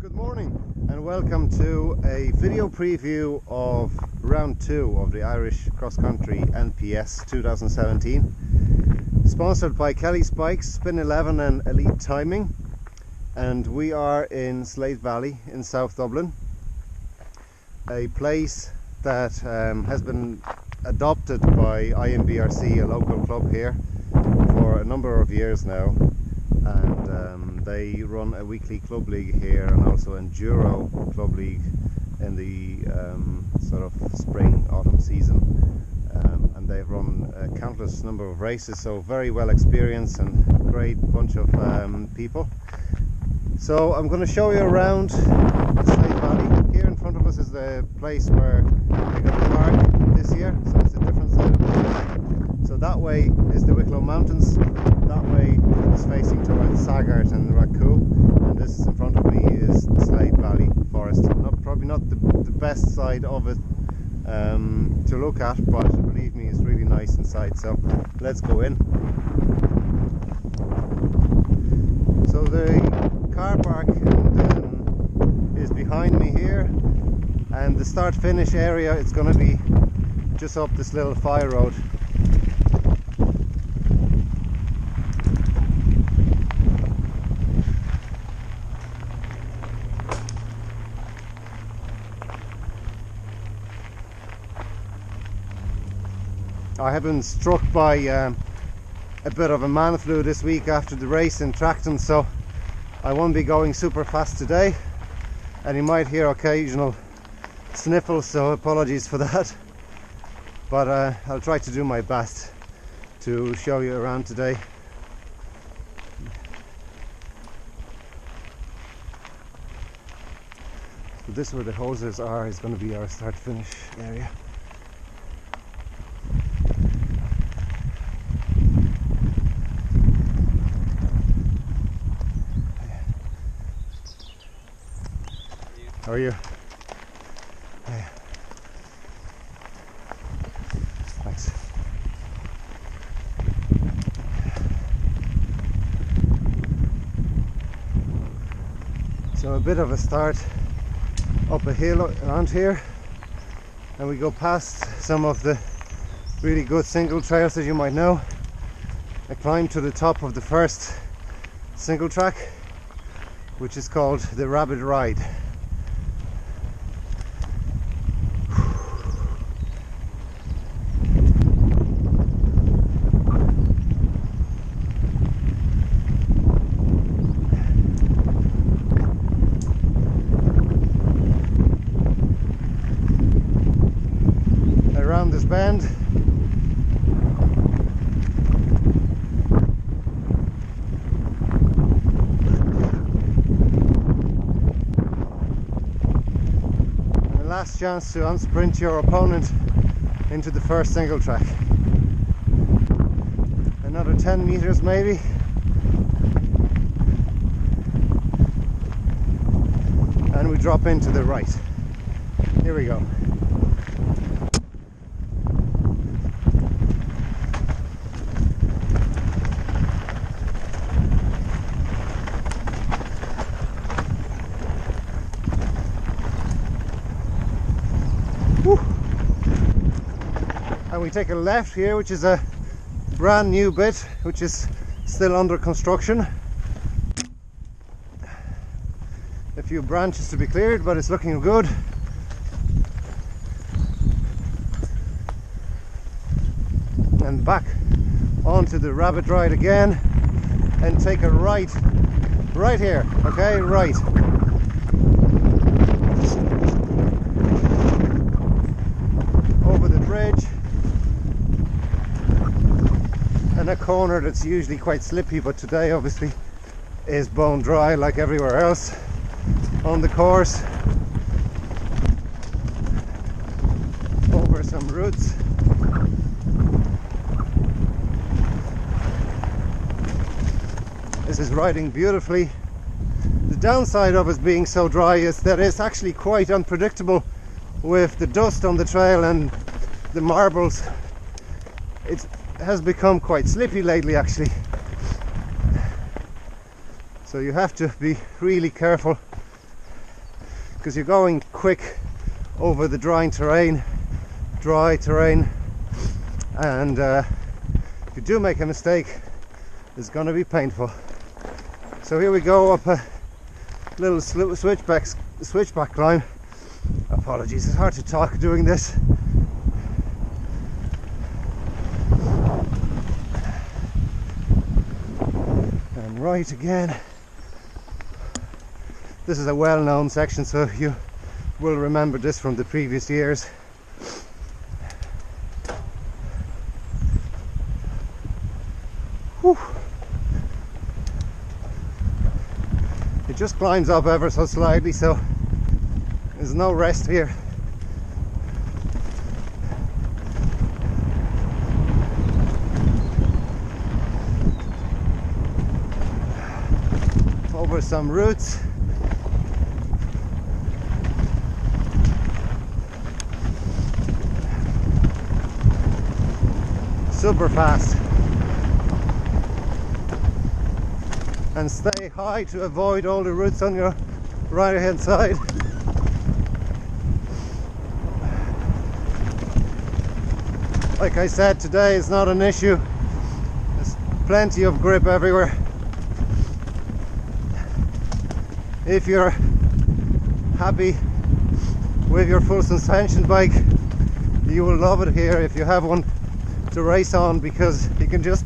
Good morning and welcome to a video preview of round 2 of the Irish Cross Country NPS 2017, sponsored by Kelly's Bikes, Spin 11 and Elite Timing, and we are in Slade Valley in South Dublin, a place that has been adopted by IMBRC, a local club here, for a number of years now. And they run a weekly club league here and also enduro club league in the sort of spring autumn season, and they've run a countless number of races, so very well experienced and great bunch of people. So I'm going to show you around the Slade Valley. Here in front of us is the place where they're going to park this year, so it's a different side of the place. So that way is the Wicklow Mountains, that way is facing towards Sagart and Raku, and this in front of me is the Slade Valley Forest. Probably not the best side of it to look at, but believe me, it's really nice inside, so let's go in. So the car park is behind me here, and the start-finish area, it's going to be just up this little fire road. I have been struck by a bit of a man flu this week after the race in Tracton, so I won't be going super fast today, and you might hear occasional sniffles, so apologies for that, but I'll try to do my best to show you around today. So this is where the hoses are, is going to be our start-finish area. How are you? Yeah. Thanks. So a bit of a start up a hill around here, and we go past some of the really good single trails, as you might know. I climb to the top of the first single track, which is called the Rabbit Ride. Around this bend, and the last chance to unsprint your opponent into the first single track. Another 10 meters maybe, and we drop into the right. Here we go. And we take a left here, which is a brand new bit, which is still under construction. A few branches to be cleared, but it's looking good. And back onto the Rabbit Ride again, and take a right here, okay, right. Over the bridge, and a corner that's usually quite slippy, but today obviously is bone dry like everywhere else on the course. Over some roots. This is riding beautifully. The downside of it being so dry is that it's actually quite unpredictable with the dust on the trail and the marbles. It has become quite slippy lately, actually. So you have to be really careful because you're going quick over the dry terrain, and if you do make a mistake, it's going to be painful. So here we go up a little switchback climb. Apologies, it's hard to talk doing this. And right again. This is a well-known section, so you will remember this from the previous years. Whew. It just climbs up ever so slightly, so there's no rest here. Over some roots. Super fast. And stay high to avoid all the roots on your right hand side. Like I said, today is not an issue. There's plenty of grip everywhere. If you're happy with your full suspension bike, you will love it here if you have one to race on, because you can just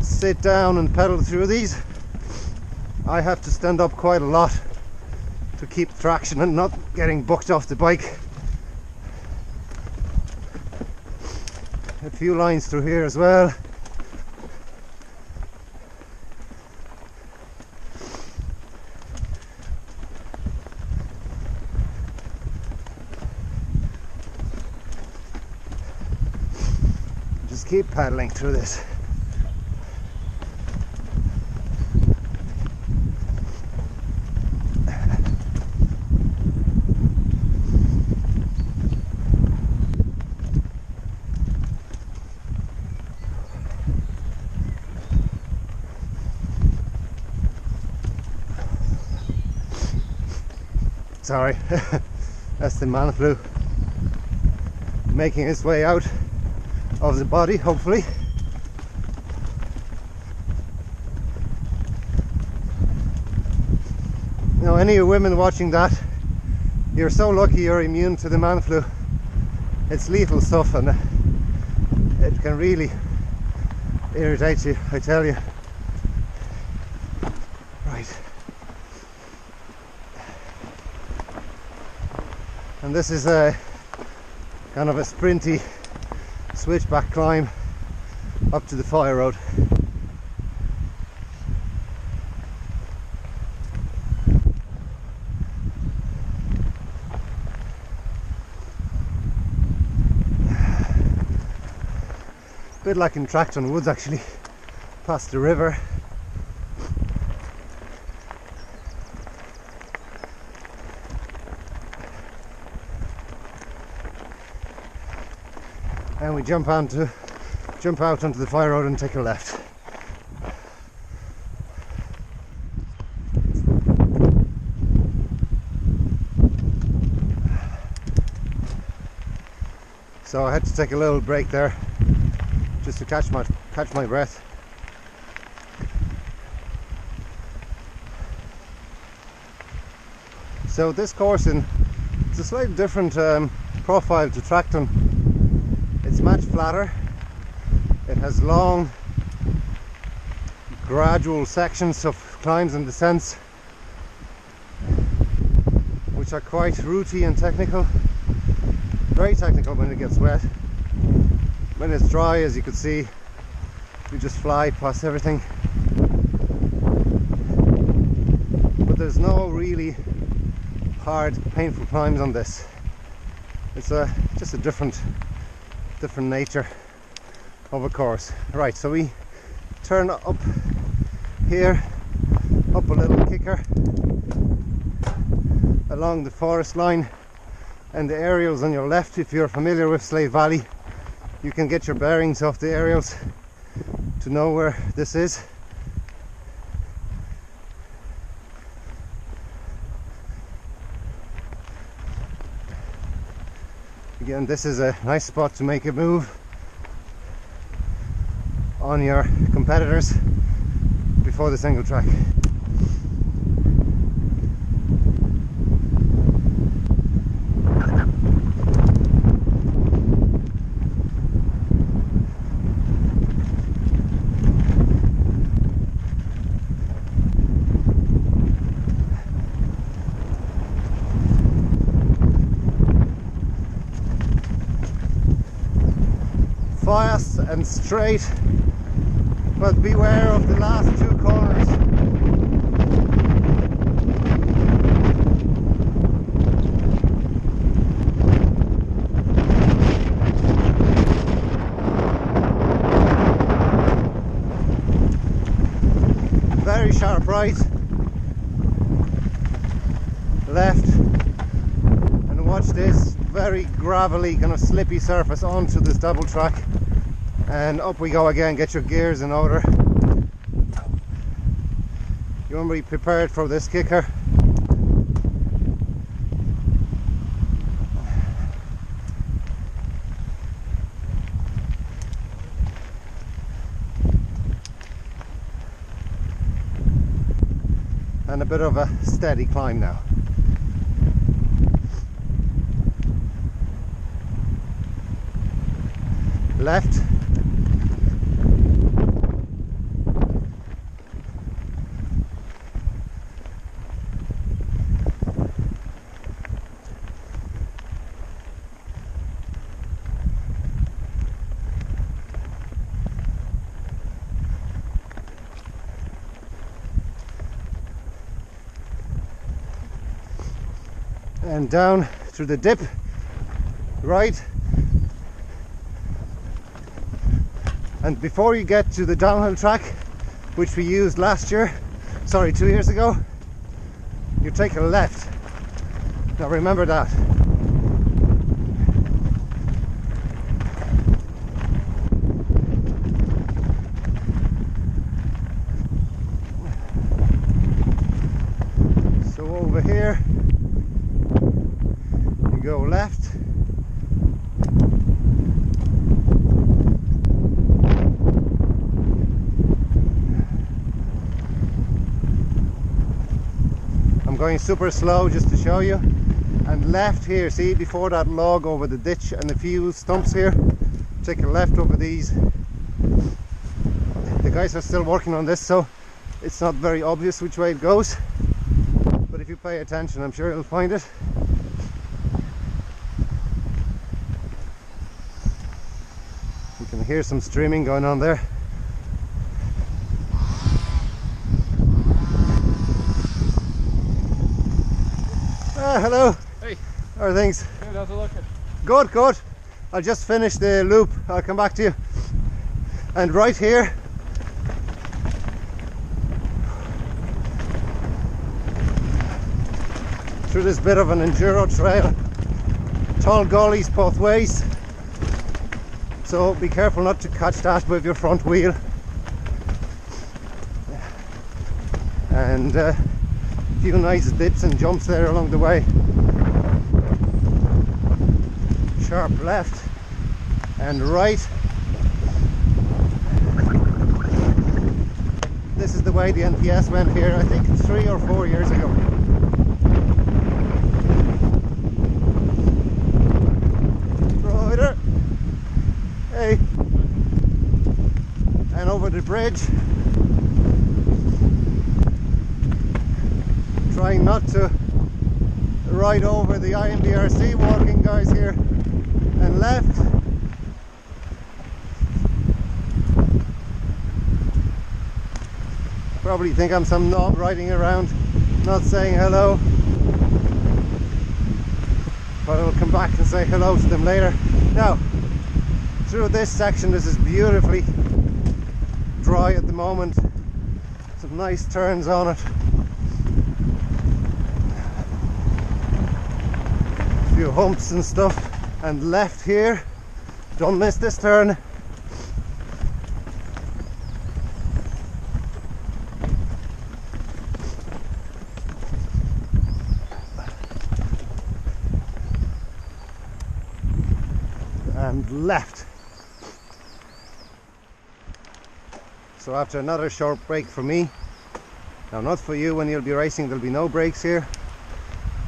sit down and pedal through these. I have to stand up quite a lot to keep traction and not getting bucked off the bike. A few lines through here as well. Just keep paddling through this. Sorry, that's the man flu making its way out of the body, hopefully. Now, any of you women watching that, you're so lucky you're immune to the man flu. It's lethal stuff, and it can really irritate you, I tell you. Right. And this is a kind of a sprinty switchback climb up to the fire road. A bit like in Tracton Woods, actually, past the river. And we jump out onto the fire road and take a left. So I had to take a little break there just to catch my breath. So this course it's a slightly different profile to Tracton. It's much flatter. It has long, gradual sections of climbs and descents, which are quite rooty and technical. Very technical when it gets wet. When it's dry, as you can see, you just fly past everything. But there's no really hard, painful climbs on this. It's just a different nature of a course. Right, so we turn up here, up a little kicker along the forest line, and the aerials on your left. If you're familiar with Slade Valley, you can get your bearings off the aerials to know where this is. Again, this is a nice spot to make a move on your competitors before the single track. Fast and straight, but beware of the last two corners. Very sharp right, left, and watch this very gravelly, kind of slippy surface onto this double track. And up we go again. Get your gears in order. You want to be prepared for this kicker. And a bit of a steady climb now. Left. And down through the dip, right. And before you get to the downhill track, which we used last year, sorry, 2 years ago, you take a left. Now remember that. So over here, you go left. I'm going super slow just to show you. And left here, see before that log over the ditch and a few stumps here, take a left over these. The guys are still working on this, so it's not very obvious which way it goes, but if you pay attention I'm sure you'll find it. You can hear some streaming going on there. Hello. Hey. How are things? Good, how's it looking? Good, good. I'll just finish the loop. I'll come back to you. And right here, through this bit of an enduro trail, tall gullies both ways, so be careful not to catch that with your front wheel. And a few nice dips and jumps there along the way. Sharp left and right. This is the way the NPS went here, I think 3 or 4 years ago. Rider. Hey. And over the bridge. Trying not to ride over the IMBRC walking guys here. And left. Probably think I'm some knob riding around, not saying hello. But I'll come back and say hello to them later. Now, through this section, this is beautifully dry at the moment. Some nice turns on it. A few humps and stuff. And left here, don't miss this turn. and left. So after another short break for me, now not for you when you'll be racing, there'll be no breaks here,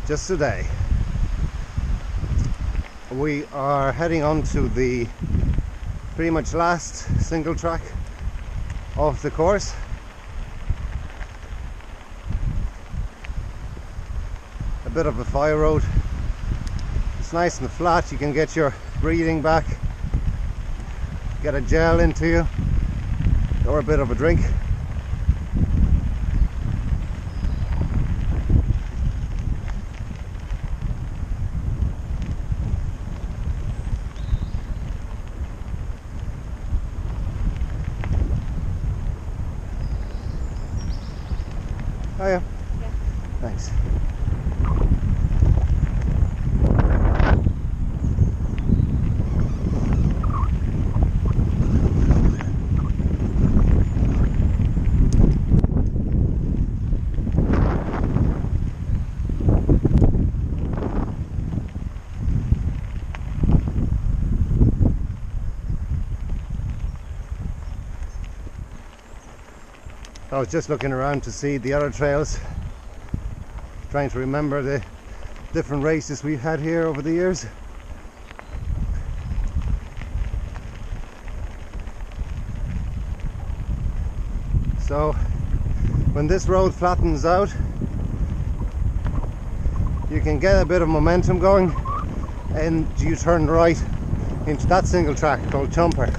just today. We are heading on to the pretty much last single track of the course. A bit of a fire road. It's nice and flat, you can get your breathing back, get a gel into you, or a bit of a drink. Oh yeah? Yeah. Thanks. I was just looking around to see the other trails, trying to remember the different races we've had here over the years. So when this road flattens out, you can get a bit of momentum going and you turn right into that single track called Chumper.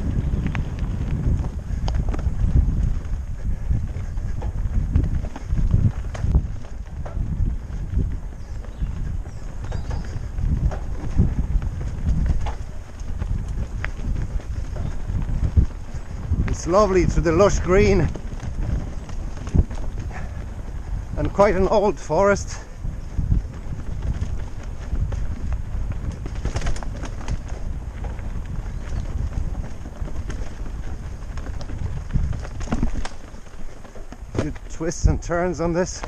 It's lovely through the lush green and quite an old forest. A few twists and turns on this.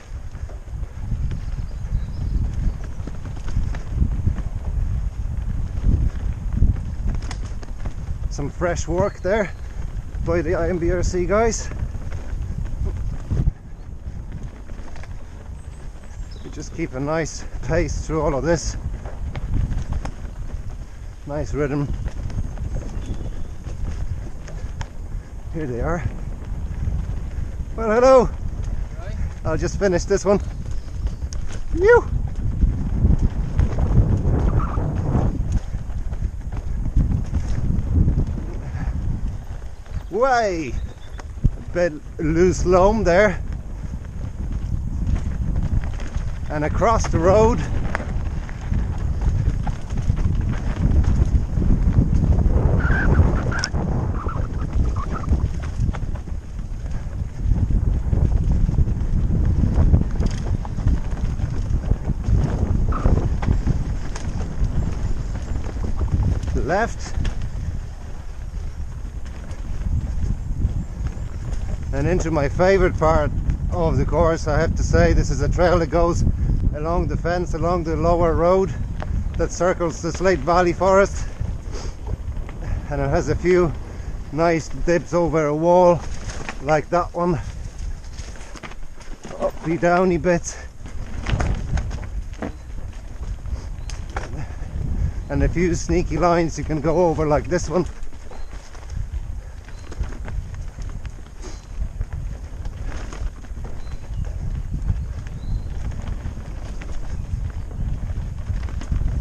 Some fresh work there by the IMBRC guys. We just keep a nice pace through all of this. Nice rhythm. Here they are. Well, hello. Right. I'll just finish this one. Phew. Way! A bit loose loam there. And across the road left and into my favorite part of the course. I have to say, this is a trail that goes along the fence, along the lower road that circles the Slade Valley forest, and it has a few nice dips over a wall like that one, uppy downy bits, and a few sneaky lines you can go over like this one.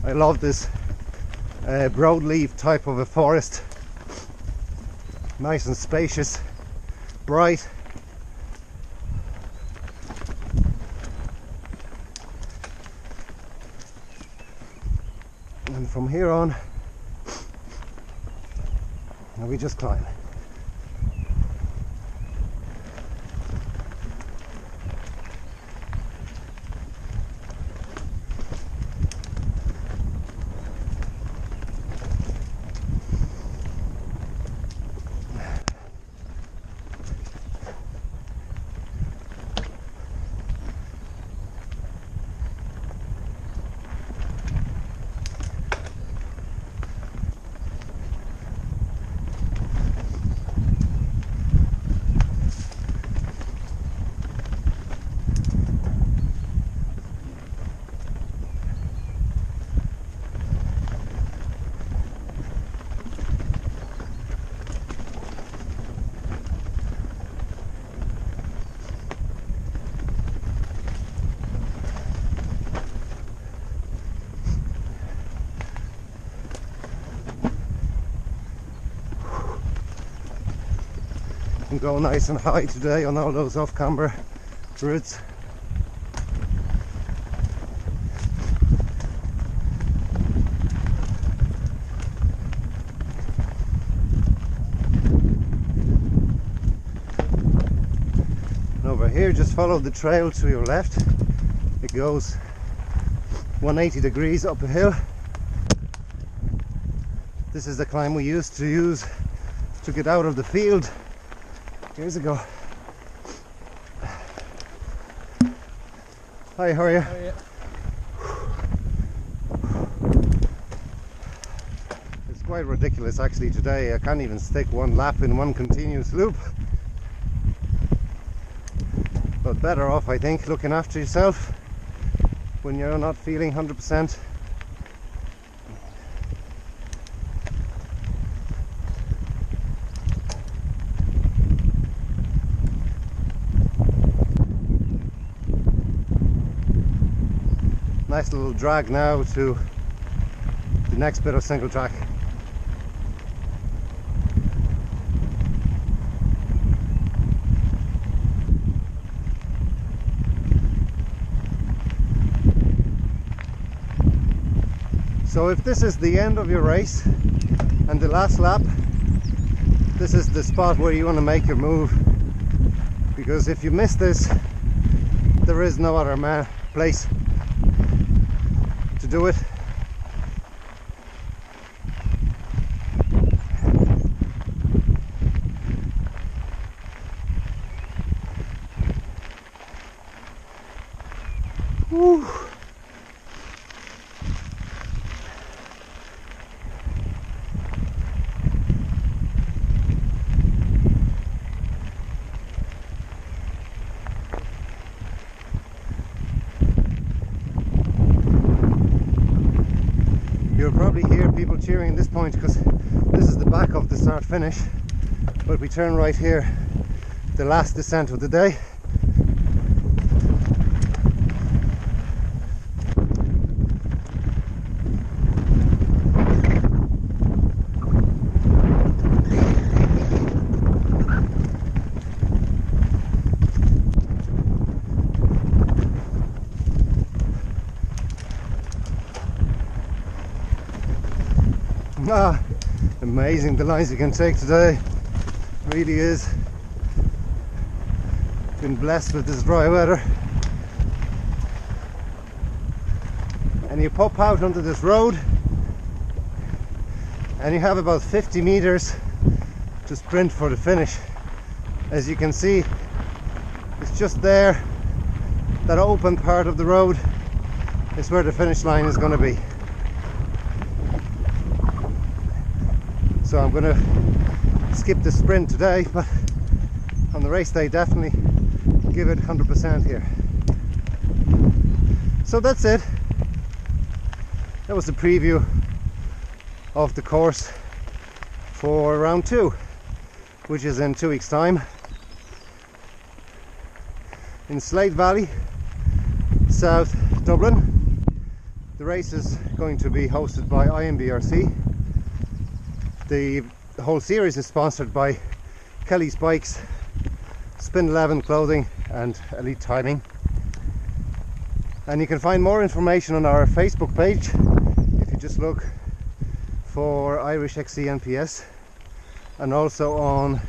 I love this broadleaf type of a forest. Nice and spacious, bright. And from here on, we just climb. can go nice and high today on all those off-camber routes. And over here, just follow the trail to your left. It goes 180 degrees up a hill. This is the climb we used to use to get out of the field years ago. Hi, how are you? How are you? It's quite ridiculous actually today. I can't even stick one lap in one continuous loop. But better off, I think, looking after yourself when you're not feeling 100%. Nice little drag now to the next bit of single track. So if this is the end of your race and the last lap, this is the spot where you want to make your move, because if you miss this, there is no other place to do it. Woo. You'll probably hear people cheering at this point because this is the back of the start finish, but we turn right here, the last descent of the day. Ah, amazing the lines you can take today, really is. Been blessed with this dry weather. And you pop out onto this road and you have about 50 meters to sprint for the finish. As you can see, it's just there, that open part of the road is where the finish line is going to be. So I'm going to skip the sprint today, but on the race day definitely give it 100% here. So that's it. That was the preview of the course for round 2, which is in 2 weeks' time in Slade Valley, South Dublin. The race is going to be hosted by IMBRC. The whole series is sponsored by Kelly's Bikes, Spin 11 Clothing and Elite Timing. And you can find more information on our Facebook page if you just look for Irish XC NPS, and also on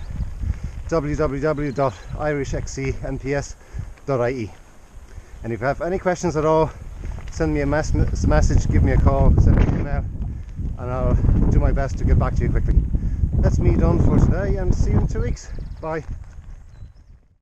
www.irishxcnps.ie. And if you have any questions at all, send me a message, give me a call, send me an email, and I'll do my best to get back to you quickly. That's me done for today, and see you in 2 weeks. Bye.